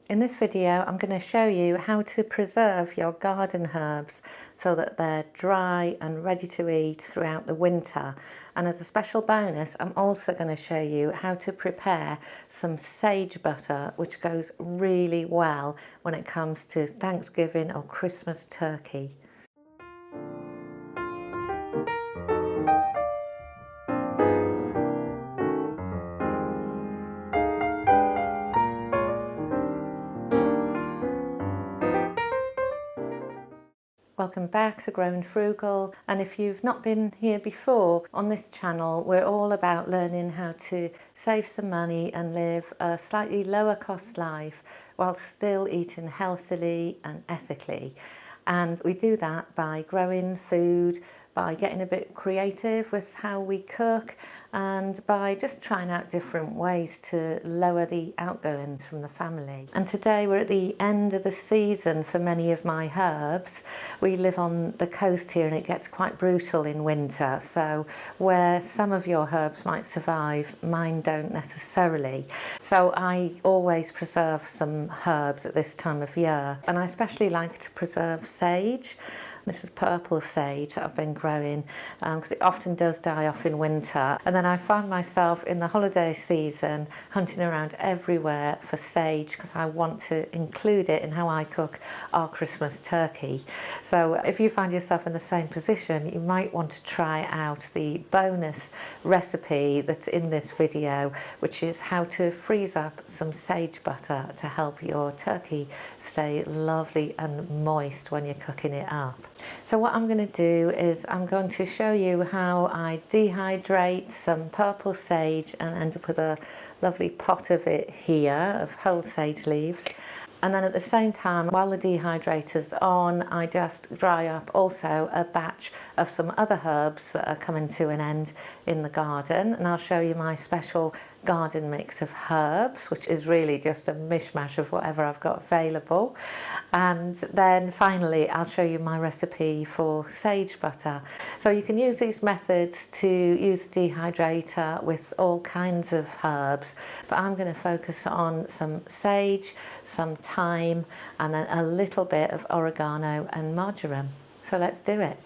In this video, I'm going to show you how to preserve your garden herbs so that they're dry and ready to eat throughout the winter. And as a special bonus, I'm also going to show you how to prepare some sage butter, which goes really well when it comes to Thanksgiving or Christmas turkey. Welcome back to Growing Frugal, and if you've not been here before, on this channel we're all about learning how to save some money and live a slightly lower cost life while still eating healthily and ethically. And we do that by growing food, by getting a bit creative with how we cook, and by just trying out different ways to lower the outgoings from the family. And today we're at the end of the season for many of my herbs. We live on the coast here and it gets quite brutal in winter, so where some of your herbs might survive, mine don't necessarily. So I always preserve some herbs at this time of year, and I especially like to preserve sage. This is purple sage that I've been growing because it often does die off in winter. And then I find myself in the holiday season hunting around everywhere for sage because I want to include it in how I cook our Christmas turkey. So if you find yourself in the same position, you might want to try out the bonus recipe that's in this video, which is how to freeze up some sage butter to help your turkey stay lovely and moist when you're cooking it up. So what I'm going to do is I'm going to show you how I dehydrate some purple sage and end up with a lovely pot of it here, of whole sage leaves. And then at the same time, while the dehydrator's on, I just dry up also a batch of some other herbs that are coming to an end in the garden. And I'll show you my special garden mix of herbs, which is really just a mishmash of whatever I've got available. And then finally, I'll show you my recipe for sage butter. So you can use these methods to use the dehydrator with all kinds of herbs, but I'm going to focus on some sage, some thyme, and then a little bit of oregano and marjoram. So let's do it.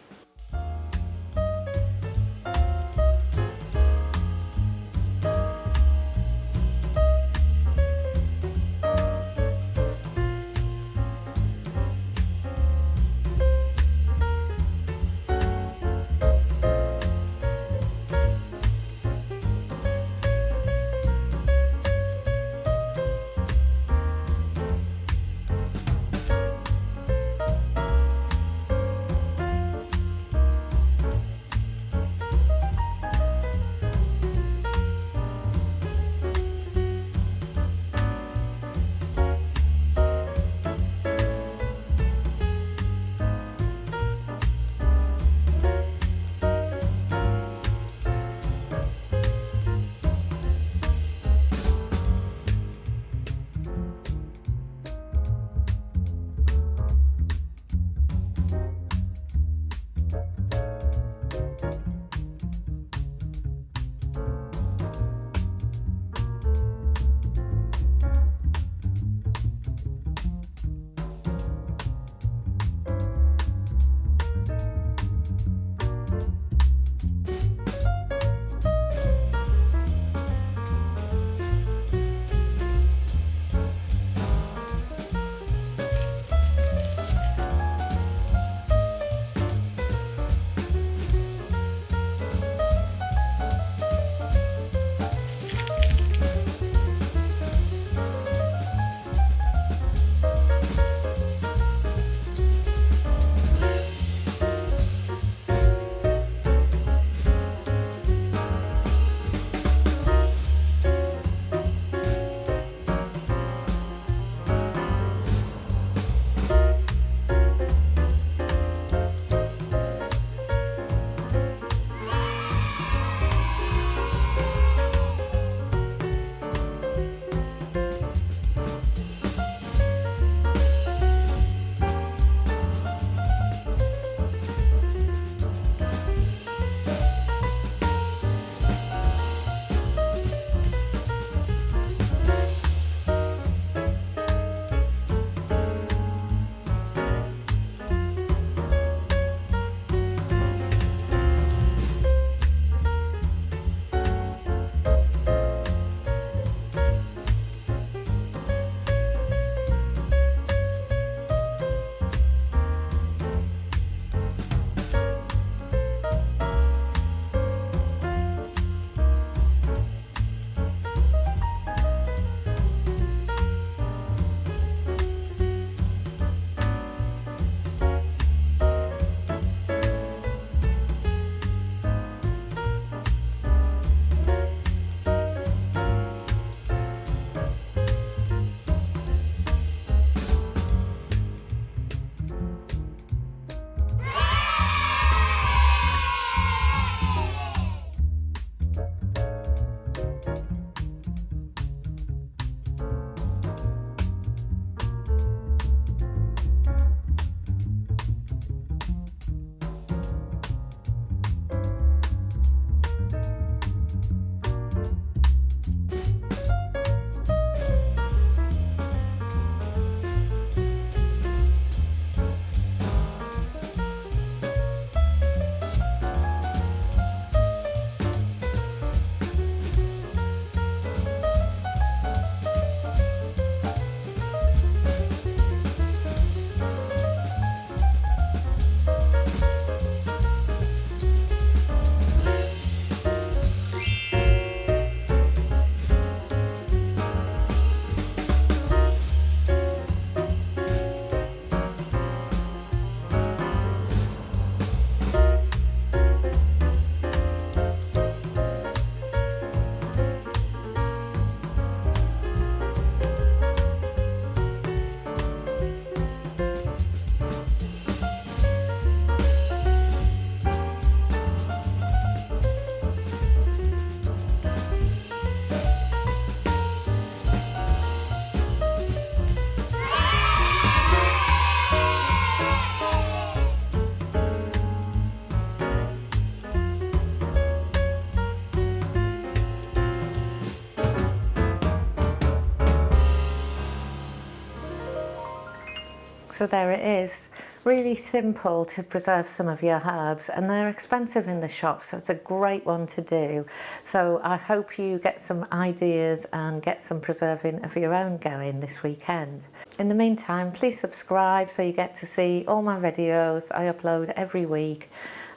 So there it is. Really simple to preserve some of your herbs, and they're expensive in the shop, so it's a great one to do. So I hope you get some ideas and get some preserving of your own going this weekend. In the meantime, please subscribe so you get to see all my videos I upload every week,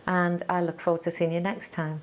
and I look forward to seeing you next time.